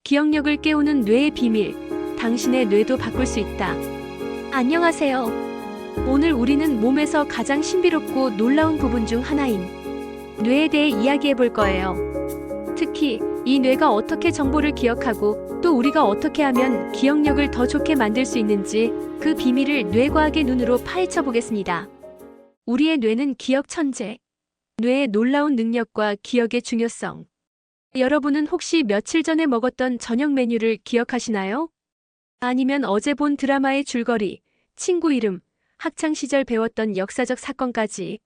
기억력을 깨우는 뇌의 비밀. 당신의 뇌도 바꿀 수 있다. 안녕하세요. 오늘 우리는 몸에서 가장 신비롭고 놀라운 부분 중 하나인 뇌에 대해 이야기해 볼 거예요. 특히 이 뇌가 어떻게 정보를 기억하고 또 우리가 어떻게 하면 기억력을 더 좋게 만들 수 있는지 그 비밀을 뇌과학의 눈으로 파헤쳐 보겠습니다. 우리의 뇌는 기억 천재. 뇌의 놀라운 능력과 기억의 중요성. 여러분은 혹시 며칠 전에 먹었던 저녁 메뉴를 기억하시나요? 아니면 어제 본 드라마의 줄거리, 친구 이름, 학창시절 배웠던 역사적 사건까지.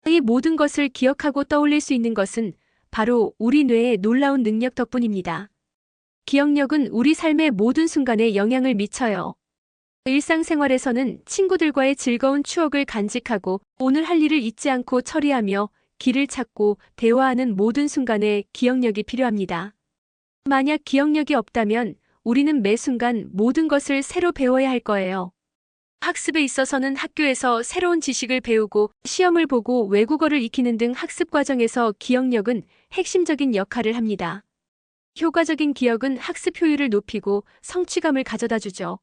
이 모든 것을 기억하고 떠올릴 수 있는 것은 바로 우리 뇌의 놀라운 능력 덕분입니다. 기억력은 우리 삶의 모든 순간에 영향을 미쳐요. 일상생활에서는 친구들과의 즐거운 추억을 간직하고 오늘 할 일을 잊지 않고 처리하며 길을 찾고 대화하는 모든 순간에 기억력이 필요합니다. 만약 기억력이 없다면 우리는 매 순간 모든 것을 새로 배워야 할 거예요. 학습에 있어서는 학교에서 새로운 지식을 배우고 시험을 보고 외국어를 익히는 등 학습 과정에서 기억력은 핵심적인 역할을 합니다. 효과적인 기억은 학습 효율을 높이고 성취감을 가져다 주죠.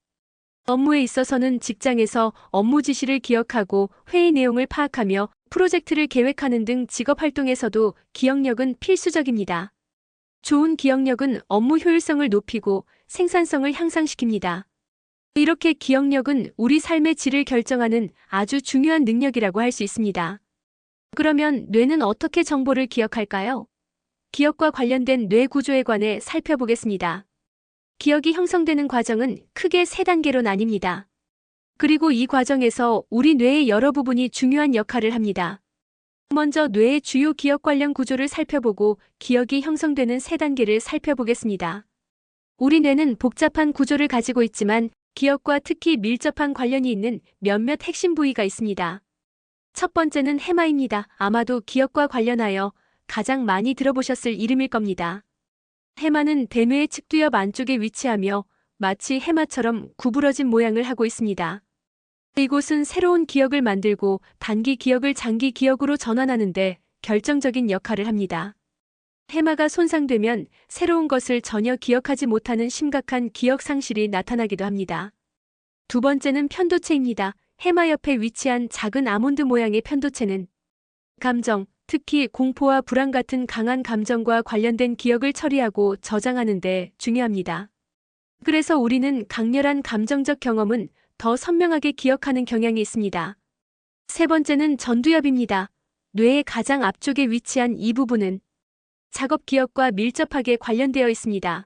업무에 있어서는 직장에서 업무 지시를 기억하고 회의 내용을 파악하며 프로젝트를 계획하는 등 직업 활동에서도 기억력은 필수적입니다. 좋은 기억력은 업무 효율성을 높이고 생산성을 향상시킵니다. 이렇게 기억력은 우리 삶의 질을 결정하는 아주 중요한 능력이라고 할 수 있습니다. 그러면 뇌는 어떻게 정보를 기억할까요? 기억과 관련된 뇌 구조에 관해 살펴보겠습니다. 기억이 형성되는 과정은 크게 3단계로 나뉩니다. 그리고 이 과정에서 우리 뇌의 여러 부분이 중요한 역할을 합니다. 먼저 뇌의 주요 기억 관련 구조를 살펴보고 기억이 형성되는 3단계를 살펴보겠습니다. 우리 뇌는 복잡한 구조를 가지고 있지만 기억과 특히 밀접한 관련이 있는 몇몇 핵심 부위가 있습니다. 첫 번째는 해마입니다. 아마도 기억과 관련하여 가장 많이 들어보셨을 이름일 겁니다. 해마는 대뇌의 측두엽 안쪽에 위치하며 마치 해마처럼 구부러진 모양을 하고 있습니다. 이곳은 새로운 기억을 만들고 단기 기억을 장기 기억으로 전환하는 데 결정적인 역할을 합니다. 해마가 손상되면 새로운 것을 전혀 기억하지 못하는 심각한 기억 상실이 나타나기도 합니다. 두 번째는 편도체입니다. 해마 옆에 위치한 작은 아몬드 모양의 편도체는 감정, 특히 공포와 불안 같은 강한 감정과 관련된 기억을 처리하고 저장하는 데 중요합니다. 그래서 우리는 강렬한 감정적 경험은 더 선명하게 기억하는 경향이 있습니다. 세 번째는 전두엽입니다. 뇌의 가장 앞쪽에 위치한 이 부분은 작업 기억과 밀접하게 관련되어 있습니다.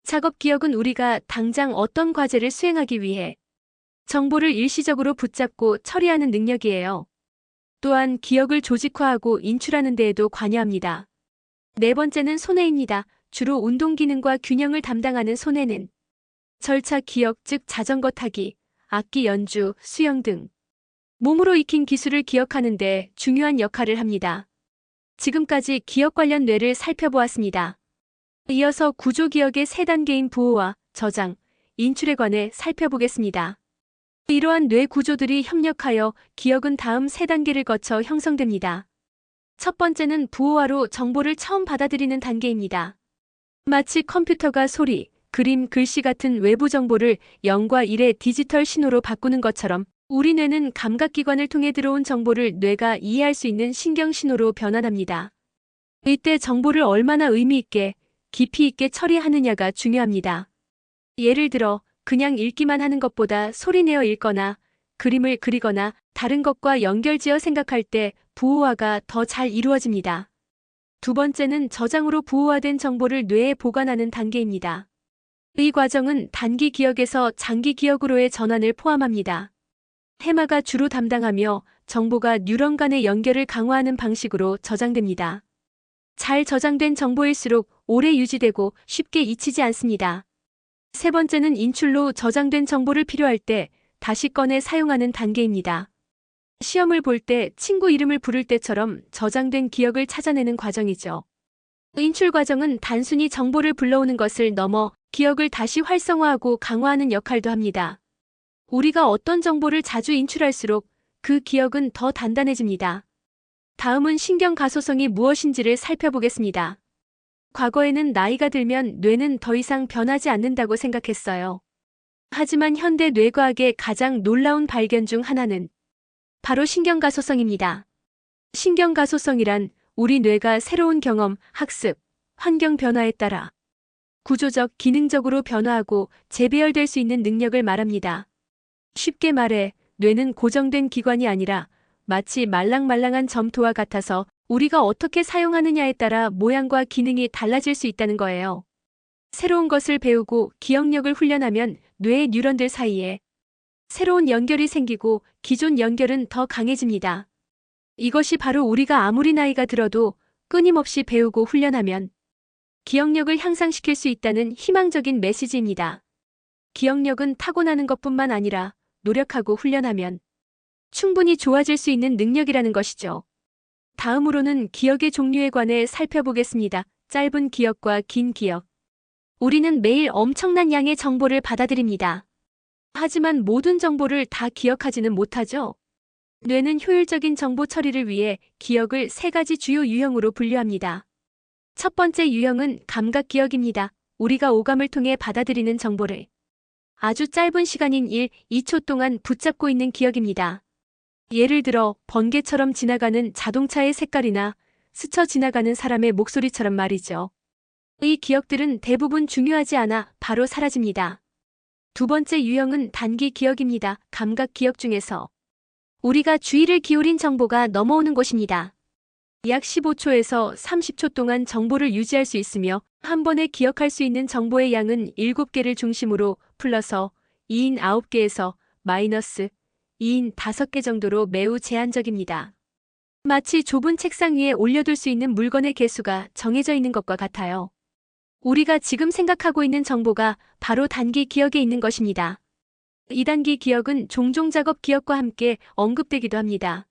작업 기억은 우리가 당장 어떤 과제를 수행하기 위해 정보를 일시적으로 붙잡고 처리하는 능력이에요. 또한 기억을 조직화하고 인출하는 데에도 관여합니다. 네 번째는 손해입니다. 주로 운동 기능과 균형을 담당하는 손해는 절차 기억, 즉 자전거 타기, 악기 연주, 수영 등 몸으로 익힌 기술을 기억하는 데 중요한 역할을 합니다. 지금까지 기억 관련 뇌를 살펴보았습니다. 이어서 구조 기억의 3단계인 부호와 저장, 인출에 관해 살펴보겠습니다. 이러한 뇌 구조들이 협력하여 기억은 다음 3단계를 거쳐 형성됩니다. 첫 번째는 부호화로 정보를 처음 받아들이는 단계입니다. 마치 컴퓨터가 소리, 그림, 글씨 같은 외부 정보를 0과 1의 디지털 신호로 바꾸는 것처럼 우리 뇌는 감각기관을 통해 들어온 정보를 뇌가 이해할 수 있는 신경신호로 변환합니다. 이때 정보를 얼마나 의미 있게, 깊이 있게 처리하느냐가 중요합니다. 예를 들어 그냥 읽기만 하는 것보다 소리내어 읽거나 그림을 그리거나 다른 것과 연결지어 생각할 때 부호화가 더 잘 이루어집니다. 두 번째는 저장으로 부호화된 정보를 뇌에 보관하는 단계입니다. 이 과정은 단기 기억에서 장기 기억으로의 전환을 포함합니다. 해마가 주로 담당하며 정보가 뉴런 간의 연결을 강화하는 방식으로 저장됩니다. 잘 저장된 정보일수록 오래 유지되고 쉽게 잊히지 않습니다. 세 번째는 인출로 저장된 정보를 필요할 때 다시 꺼내 사용하는 단계입니다. 시험을 볼 때 친구 이름을 부를 때처럼 저장된 기억을 찾아내는 과정이죠. 인출 과정은 단순히 정보를 불러오는 것을 넘어 기억을 다시 활성화하고 강화하는 역할도 합니다. 우리가 어떤 정보를 자주 인출할수록 그 기억은 더 단단해집니다. 다음은 신경 가소성이 무엇인지를 살펴보겠습니다. 과거에는 나이가 들면 뇌는 더 이상 변하지 않는다고 생각했어요. 하지만 현대 뇌과학의 가장 놀라운 발견 중 하나는 바로 신경가소성입니다. 신경가소성이란 우리 뇌가 새로운 경험, 학습, 환경 변화에 따라 구조적, 기능적으로 변화하고 재배열될 수 있는 능력을 말합니다. 쉽게 말해 뇌는 고정된 기관이 아니라 마치 말랑말랑한 점토와 같아서 우리가 어떻게 사용하느냐에 따라 모양과 기능이 달라질 수 있다는 거예요. 새로운 것을 배우고 기억력을 훈련하면 뇌의 뉴런들 사이에 새로운 연결이 생기고 기존 연결은 더 강해집니다. 이것이 바로 우리가 아무리 나이가 들어도 끊임없이 배우고 훈련하면 기억력을 향상시킬 수 있다는 희망적인 메시지입니다. 기억력은 타고나는 것뿐만 아니라 노력하고 훈련하면 충분히 좋아질 수 있는 능력이라는 것이죠. 다음으로는 기억의 종류에 관해 살펴보겠습니다. 짧은 기억과 긴 기억. 우리는 매일 엄청난 양의 정보를 받아들입니다. 하지만 모든 정보를 다 기억하지는 못하죠. 뇌는 효율적인 정보 처리를 위해 기억을 3가지 주요 유형으로 분류합니다. 첫 번째 유형은 감각 기억입니다. 우리가 오감을 통해 받아들이는 정보를 아주 짧은 시간인 1, 2초 동안 붙잡고 있는 기억입니다. 예를 들어 번개처럼 지나가는 자동차의 색깔이나 스쳐 지나가는 사람의 목소리처럼 말이죠. 이 기억들은 대부분 중요하지 않아 바로 사라집니다. 두 번째 유형은 단기 기억입니다. 감각 기억 중에서 우리가 주의를 기울인 정보가 넘어오는 곳입니다. 약 15초에서 30초 동안 정보를 유지할 수 있으며 한 번에 기억할 수 있는 정보의 양은 7개를 중심으로 플러서 2인 9개에서 마이너스 2인 5개 정도로 매우 제한적입니다. 마치 좁은 책상 위에 올려둘 수 있는 물건의 개수가 정해져 있는 것과 같아요. 우리가 지금 생각하고 있는 정보가 바로 단기 기억에 있는 것입니다. 이 단기 기억은 종종 작업 기억과 함께 언급되기도 합니다.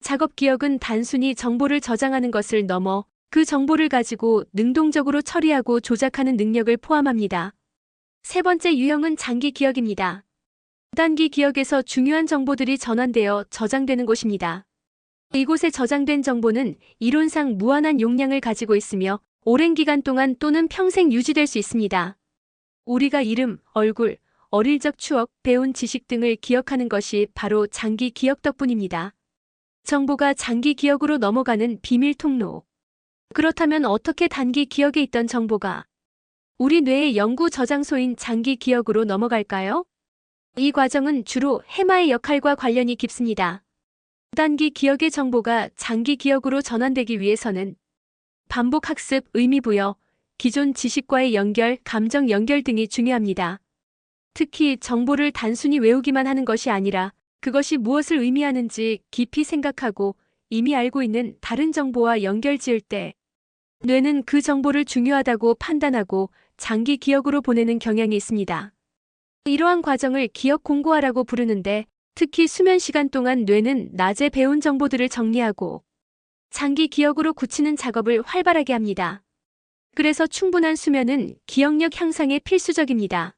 작업 기억은 단순히 정보를 저장하는 것을 넘어 그 정보를 가지고 능동적으로 처리하고 조작하는 능력을 포함합니다. 세 번째 유형은 장기 기억입니다. 단기 기억에서 중요한 정보들이 전환되어 저장되는 곳입니다. 이곳에 저장된 정보는 이론상 무한한 용량을 가지고 있으며 오랜 기간 동안 또는 평생 유지될 수 있습니다. 우리가 이름, 얼굴, 어릴 적 추억, 배운 지식 등을 기억하는 것이 바로 장기 기억 덕분입니다. 정보가 장기 기억으로 넘어가는 비밀 통로. 그렇다면 어떻게 단기 기억에 있던 정보가 우리 뇌의 영구 저장소인 장기 기억으로 넘어갈까요? 이 과정은 주로 해마의 역할과 관련이 깊습니다. 단기 기억의 정보가 장기 기억으로 전환되기 위해서는 반복 학습, 의미 부여, 기존 지식과의 연결, 감정 연결 등이 중요합니다. 특히 정보를 단순히 외우기만 하는 것이 아니라 그것이 무엇을 의미하는지 깊이 생각하고 이미 알고 있는 다른 정보와 연결 지을 때 뇌는 그 정보를 중요하다고 판단하고 장기 기억으로 보내는 경향이 있습니다. 이러한 과정을 기억 공고화라고 부르는데 특히 수면 시간 동안 뇌는 낮에 배운 정보들을 정리하고 장기 기억으로 굳히는 작업을 활발하게 합니다. 그래서 충분한 수면은 기억력 향상에 필수적입니다.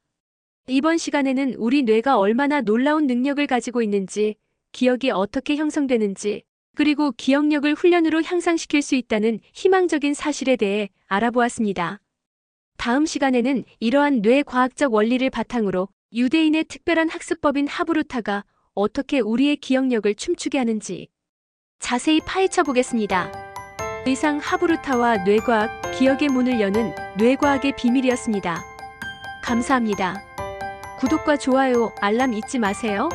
이번 시간에는 우리 뇌가 얼마나 놀라운 능력을 가지고 있는지, 기억이 어떻게 형성되는지, 그리고 기억력을 훈련으로 향상시킬 수 있다는 희망적인 사실에 대해 알아보았습니다. 다음 시간에는 이러한 뇌과학적 원리를 바탕으로 유대인의 특별한 학습법인 하브루타가 어떻게 우리의 기억력을 춤추게 하는지 자세히 파헤쳐 보겠습니다. 이상 하브루타와 뇌과학, 기억의 문을 여는 뇌과학의 비밀이었습니다. 감사합니다. 구독과 좋아요, 알람 잊지 마세요.